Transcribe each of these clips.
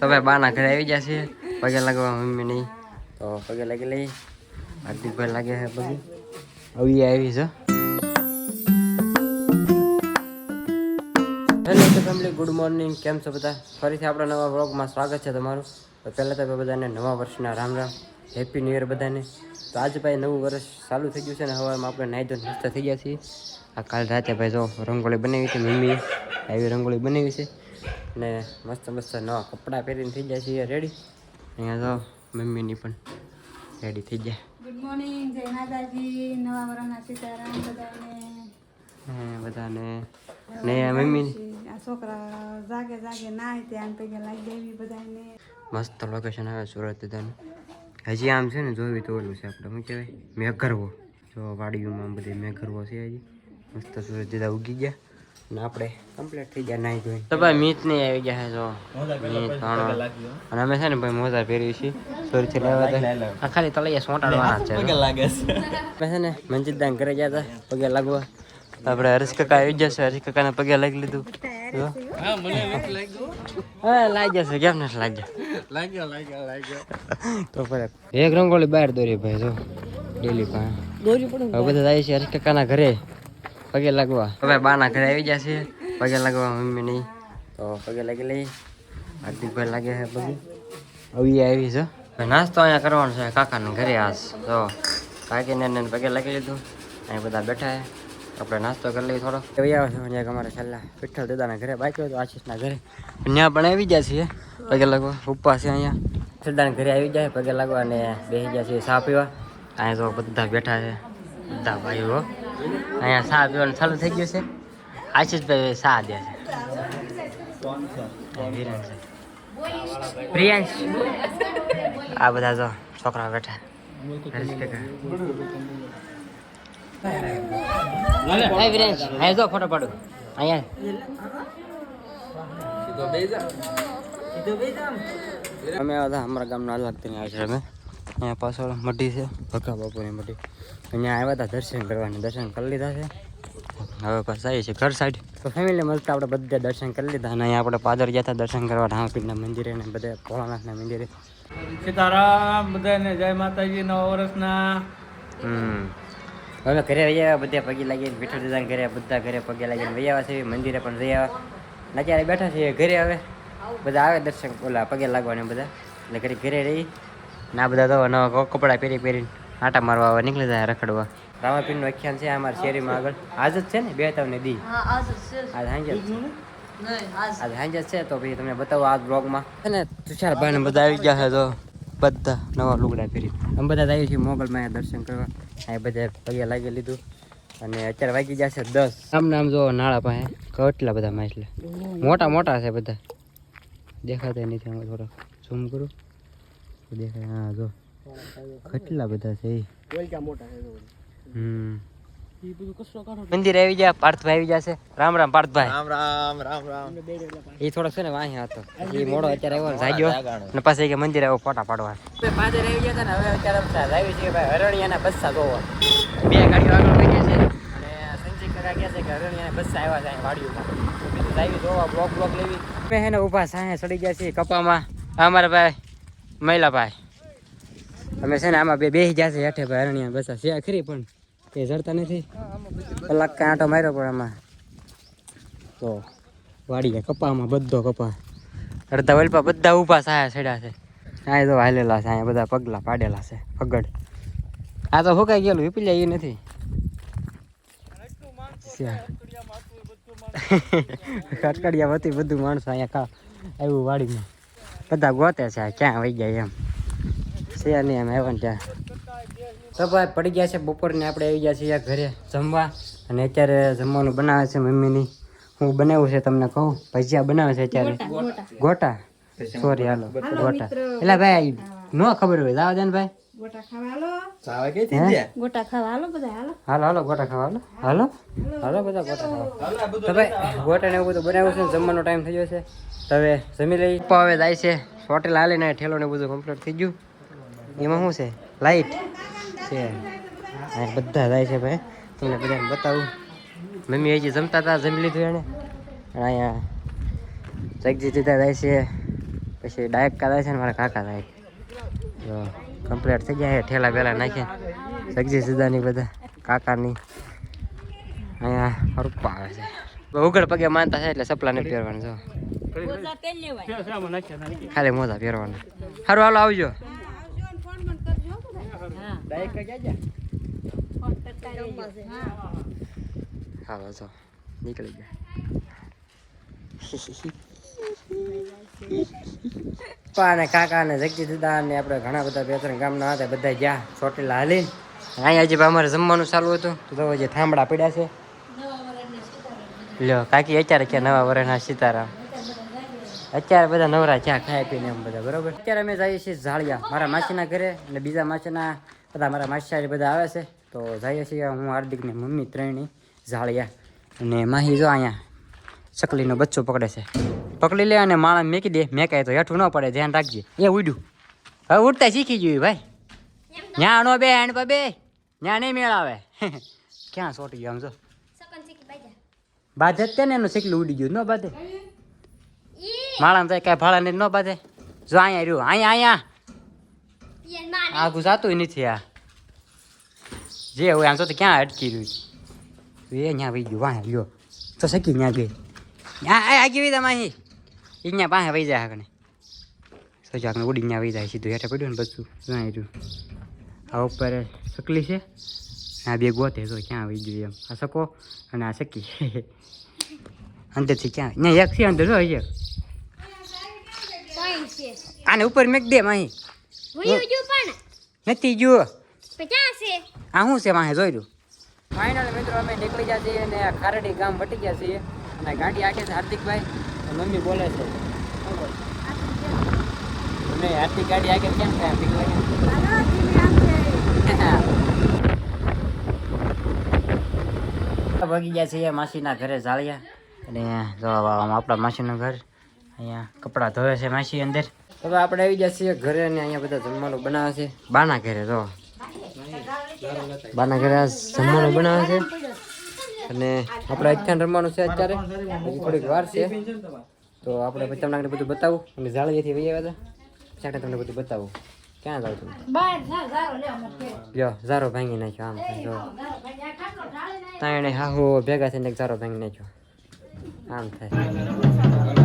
તો ભાઈ બાના ઘરે આવી જશે પગે લાગવા મમ્મી નહીં તો પગે લાગી લઈ હાર્દિકભાઈ લાગે છે પગે આવી આવી છે. હેલો તો ફેમિલી, ગુડ મોર્નિંગ. કેમ છો બધા? ફરીથી આપણા નવા વ્લોગમાં સ્વાગત છે તમારું. તો પહેલાં તો બધાને નવા વર્ષના Ram Ram, happy new year બધાને. તો આજે ભાઈ નવું વર્ષ ચાલુ થઈ ગયું છે ને હવામાં આપણે નાહી ધોઈને મસ્ત થઈ ગયા છીએ. આ કાલ રાતે ભાઈ જો રંગોળી બનાવી છે મમ્મીએ, આવી રંગોળી બનાવી છે ને મસ્ત મસ્ત નવા કપડાં પહેરીને થઈ જાય છે રેડી. અહીંયા તો મમ્મીની પણ રેડી થઈ જાય. ગુડ મોર્નિંગ, જય માતાજી, નવા વર્ષના સીતારામ બધાને ને મમ્મી આ છોકરા જાગે નાય ત્યાં પગે લાગી દેવી બધાને. મસ્ત લોકેશન આવે સુરત બધાને. હજી આમ છે ને જોયું તો ઓલું છે આપણે શું કહેવાય મેઘરવો, જો વાડીઓમાં બધે મેઘરવો છે હજી. મસ્ત સુરત દીધા ઉગી ગયા ને આપણે કમ્પ્લીટ થઈ ગયા નાહી ધોઈને. તો ભાઈ મીત નહીં આવી ગયા છે જો મીત અને અમે છે ને ભાઈ મોજા પહેરી છીએ સુરતથી લાવ્યા હતા. આ ખાલી તળિયા સોંટાડવાના છે છે ને મંજીતદાન ઘરે ગયા હતા પગે લાગવા. આપણે હરીશ કાકા આવી જશે, હરીશ કાકાને પગે લાગી લીધું. હા લાગી જશે, કેમ નથી લાગ્યા તો ફરક. એક રંગોળી બહાર દોરી ભાઈ જો ડેલી પાસે દોરી પડે. હવે બધા જાય છે હરીશ કાકાના ઘરે પગે લાગવા. હવે બાના ઘરે આવી જશે પગે લાગવા મમ્મી નહીં તો પગે લાગી લઈ. હાર્દિકભાઈ લાગે છે પગે આવી આવી છે. નાસ્તો અહીંયા કરવાનો છે કાકાને ઘરે. આજ તો કાકીને પગે લાગી લીધું. અહીં બધા બેઠા છે, આપણે નાસ્તો કરી લઈએ થોડો. એવી આવે છે જ્યાં અમારે છેલ્લા વિઠ્ઠલ દાદાના ઘરે બાકી હોય તો આશીષના ઘરે ત્યાં પણ આવી જાય છે પગે લાગવા. ઉપવાસ છે અહીંયા દાદાના ઘરે આવી જાય પગે લાગવા અને બેસી જાય છે ચા પીવા. અહીંયા તો બધા બેઠા છે બધા ભાઈઓ. અહીંયા ચા પીવાનું ચાલુ થઈ ગયું છે. આશીષભાઈ ચા દે છે, વિરેન છે, પ્રિયાંશ, આ બધા જો છોકરા બેઠા. જો ફોટો પાડું અહીંયા. અમે આવ્યા અમારા ગામના અલગથી આવે છે. અમે અહીંયા પાછળ મઢી છે ભગા બાપુની મઢી. અહીંયા આવ્યા હતા દર્શન કરવાની, દર્શન કરી લીધા છે. હવે પાછા આવીએ છીએ ઘર સાઈડ. તો ફેમિલી મળતા આપણે બધા દર્શન કરી લીધા અને અહીંયા આપણે પાદર ગયા હતા દર્શન કરવા ઢાંકીના મંદિરે ને બધા ભોળાનાથના મંદિરે. સીતારામ બધાને, જય માતાજી, નવા વર્ષના. હવે ઘરે વહી આવ્યા બધા પગે લાગીને વિઠ્ઠલ દાદાને ઘરે બધા ઘરે પગે લાગીને વહી આવ્યા છે. મંદિરે પણ જઈ આવ્યા. અત્યારે બેઠા છીએ ઘરે. હવે બધા આવે દર્શન ઓલા પગે લાગવાને બધા એટલે ઘરે રહી ના બધા તો નવા કપડાં પહેરીને આટા મારવા આવે નીકળી જાય રખડવા. રામાપીરનું આખ્યાન છે અમારા શેરીમાં આગળ. આજ જ છે ને 2 તાવને દી આજ સાંજે છે. તો પછી તમને બતાવો આ બ્લોગમાં છે ને તુષારભાઈ ને બધા આવી ગયા છે. તો બધા નવા લુગડા પહેરી અમે બધા આવી છીએ મોગલમાં દર્શન કરવા. અહીં બધા પગે લાગી લીધું અને અત્યારે વાગી જશે 10. આમ જો નાળા પાસે કેટલા બધા માછલા મોટા મોટા છે બધા. દેખાતા નથી, અમે થોડો ઝૂમ કરું દેખાય. હા જો કેટલા બધા છે. મંદિર આવી ગયા. પાર્થભાઈ આવી જશે. રામ રામ પાર્થભાઈ. રામ રામ રામ રામ. એ થોડોક છે ને વાહી હતો એ મોડો અત્યારે આવ્યો જાગ્યો ને પાછા કે મંદિર આવ્યો ફોટા પાડવા. પાદર આવી ગયા હતા ને હવે અત્યારે આવી છે ભાઈ હરણિયાના બસ્સા જોવા. 2 ગાડીઓ આગળ વહી ગયા છે અને સંજય કાકા કહે છે કે હરણિયાના બસ્સા આવ્યા છે વાડીઓમાં. બીજું લાવી જોવા બ્લોક લેવી. અમે હે ને ઊભા સાહે ચડી ગયા છીએ કપામાં. અમારા ભાઈ મહિલાભાઈ અમે છે ને આમાં બેસી જશે હેઠે ભાઈ હરણિયા બસ્સા છે ખરી પણ એ જડતા નથી. કલાક કાંઈ આંટો માર્યો પણ આમાં તો વાડી ગયા કપામાં બધો કપા અડધા વલપા બધા ઊભા સાયા ચડ્યા છે. આ તો હાલેલા છે, અહીંયા બધા પગલા પાડેલા છે પગડ. આ તો હુકાઈ ગયેલું વિપી જાય એ નથી. કટકડિયા હતી બધું માણસો અહીંયા આવ્યું વાડીમાં બધા ગોતે છે ક્યાં વહી ગયા એમ છે નહીં એમ આવ્યા ને ત્યાં. તો ભાઈ પડી ગયા છે બપોરને આપણે આવી ગયા છીએ ઘરે જમવા અને અત્યારે જમવાનું બનાવે છે મમ્મીની. હું બનાવ્યું છે તમને કહું, ભજીયા બનાવે છે અત્યારે. ગોટા સોરી હાલો ગોટા એટલે ભાઈ ન ખબર હોય જાવ ને ભાઈ. ગોટા ખાવા હાલો. ગોટા ખાવા હાલો બધા હાલો ગોટા ખાવા હાલો બધા ગોટા ખાવા. તો ભાઈ ગોટા ને એવું બધું બનાવ્યું છે. જમવાનો ટાઈમ થઈ ગયો છે તો હવે જમી લઈ. હવે જાય છે હોટેલ હાલે ને ઠેલો ને બધું કમ્પ્લીટ થઈ ગયું. એમાં શું છે લાઈટ છે બધા જાય છે ભાઈ. તમને બધાને બતાવું. મમ્મી હજી જમતા હતા, જમી લીધું એને. અને અહીંયા જગજી દીધા જાય છે પછી ડાયરેક્ટ કાઢે છે ને મારા કાકા થાય જો કમ્પ્લીટ થઈ ગયા ઠેલા બેલા નાખીએ સગજી સીધાની બધા કાકાની અહીંયા રૂપા આવે છે ઉઘડ પગે માનતા છે એટલે સપલા ને પહેરવાનું જો ખાલી મોજા પહેરવાના સારું હાલો આવજો હાલો જો નીકળી ગયા પપ્પા ને કાકા ને જગજી દાદા ને આપણે ઘણા બધા બે ત્રણ ગામના હતા બધા ગયા ચોટીલા હાલી અહીંયા હજી અમારે જમવાનું ચાલુ હતું તો જે થાંભળા પડ્યા છે લ્યો કાકી અત્યારે ક્યાં નવા વર્ષના સીતારામ અત્યારે બધા નવરા ચા ખાઈ પીને એમ બધા બરોબર અત્યારે અમે જઈએ છીએ ઝાળિયા મારા માસીના ઘરે અને બીજા માસીના બધા મારા માસી બધા આવે છે તો જઈએ છીએ હું હાર્દિક ને મમ્મી ત્રણની ઝાળિયા અને માહી જો અહીંયા ચકલીનો બચ્ચો પકડે છે પકડી લે અને માણસ મેકી દે મેકાય તો હેઠું ન પડે ધ્યાન રાખજે એ ઉડ્યું હવે ઉડતા શીખી જોયું ભાઈ ત્યાં નો બે હેન્ડ બે ત્યાં નહીં મેળ આવે ક્યાં સોટી ગયો આમ જો બાધે જ તેને એનું શીખલું ઉડી ગયું ન બાધે માળા થાય કાંઈ ભાડા ને ન બાધે જો અહીંયા રહ્યું અહીંયા આગું જાતું નથી આ જે હોય આમ તો ક્યાં અટકી રહ્યું એ ત્યાં વહી ગયું વાહ લ્યો તો શકી ત્યાં ગઈ આગી વહી માહી એ ત્યાં પાસે વહી જાય આગળ સોચો આગળ ઉડી ત્યાં વહી જાય સીધું હેઠે પડ્યું ને બધું ત્યાં રહ્યું આ ઉપર સકલી છે આ બે ગોતે જો ક્યાં વહી ગયું એમ આ સકો અને આ સકી અંદરથી ક્યાં ત્યાં એક છે અંદર જો એક આને ઉપર મેક દે માહી નથી જુઓ આ શું છે માહે જોઈ રહ્યું ફાઇનલ મિત્રો અમે નીકળી ગયા છીએ અને ખારડી ગામ વટી ગયા છીએ અને ગાડી આખે છે હાર્દિકભાઈ મમ્મી બોલે છે નહીં હાર્દિક ગાડી આગળ કેમ છે ભાગી ગયા છીએ માસીના ઘરે ઝાળિયા અને આપણા માસીનું ઘર અહીંયા કપડાં ધોવે છે માસી અંદર હવે આપણે આવી ગયા છીએ ઘરે અને અહીંયા બધા જમવાનું બનાવે છે બાના ઘરે જો બાના ઘરે જમવાનું બનાવે છે અને આપણે અત્યારે રમવાનું છે અત્યારે હજી થોડીક વાર છે તો આપણે પછી તમને બધું બતાવું અને ઝાળિયાથી વહી આવ્યા હતા પછી તમને બધું બતાવું ક્યાં જાવ તમે લ્યો ઝારો ભાંગી નાખ્યો આમ જો તાણે હા હો ભેગા થઈને એક ઝારો ભાંગી નાખ્યો આમ થાય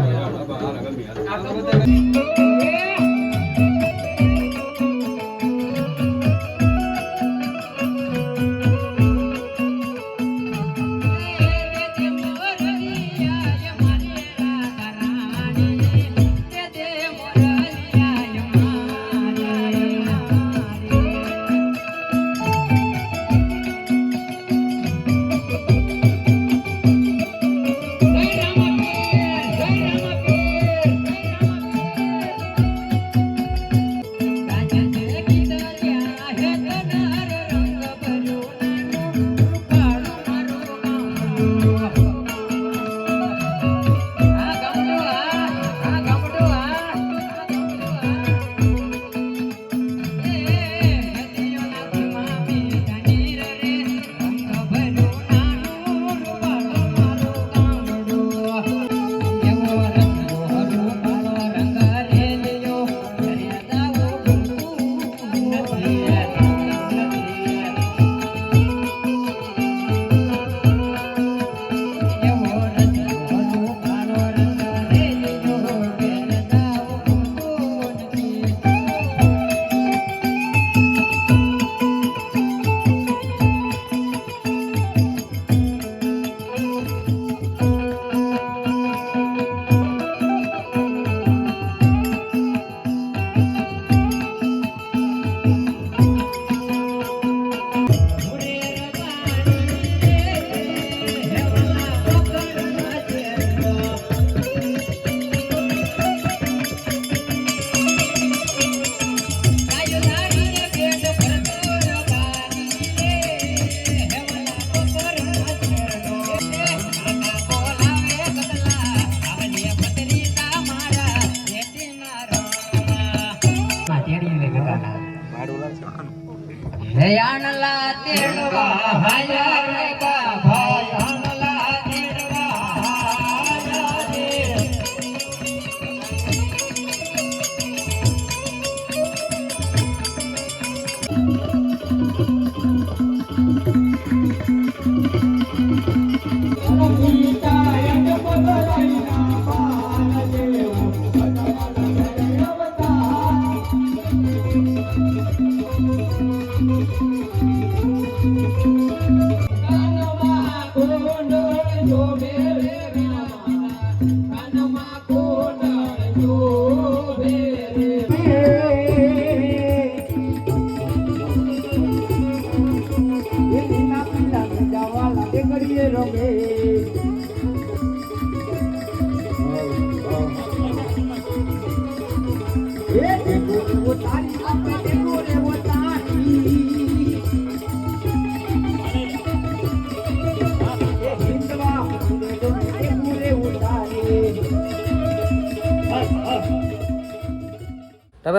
હવે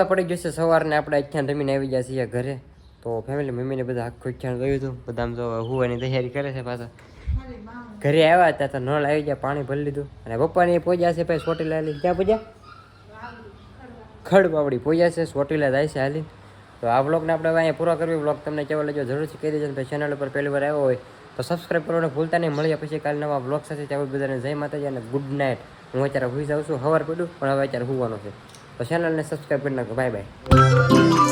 પડી જશે સવારને આપણે અત્યારે રમીને આવી ગયા છીએ ઘરે. તો ફેમિલી મમ્મીને બધા આખું ખ્યાલ જોયું હતું. બધા આમ તો હુવાની તૈયારી કરે છે પાછા. ઘરે આવ્યા હતા તો નળ આવી ગયા, પાણી ભરી લીધું. અને પપ્પાને પહોંચ્યા છે ભાઈ ચોટીલા હાલી. ક્યાં પહોંચ્યા? ખડ બાવડી પહોંચ્યા છે, ચોટીલા જાય છે હાલી. તો આ બ્લોગને આપણે હવે અહીંયા પૂરા કરવી. બ્લોગ તમને કેવો લાગ્યો જરૂરથી કહી દેજો. ભાઈ ચેનલ ઉપર પહેલી વાર આવ્યો હોય તો સબસ્ક્રાઈબ કરવાનું ભૂલતા નહીં. મળ્યા પછી કાલે નવા બ્લોગ સાથે. ત્યાં બધાને જય માતાજી અને ગુડ નાઇટ. હું અત્યારે સુઈ જાઉં છું, સવાર પડ્યું પણ હવે અત્યારે સુવાનું છે. તો ચેનલને સબસ્ક્રાઈબ કરી નાખો. Bye bye.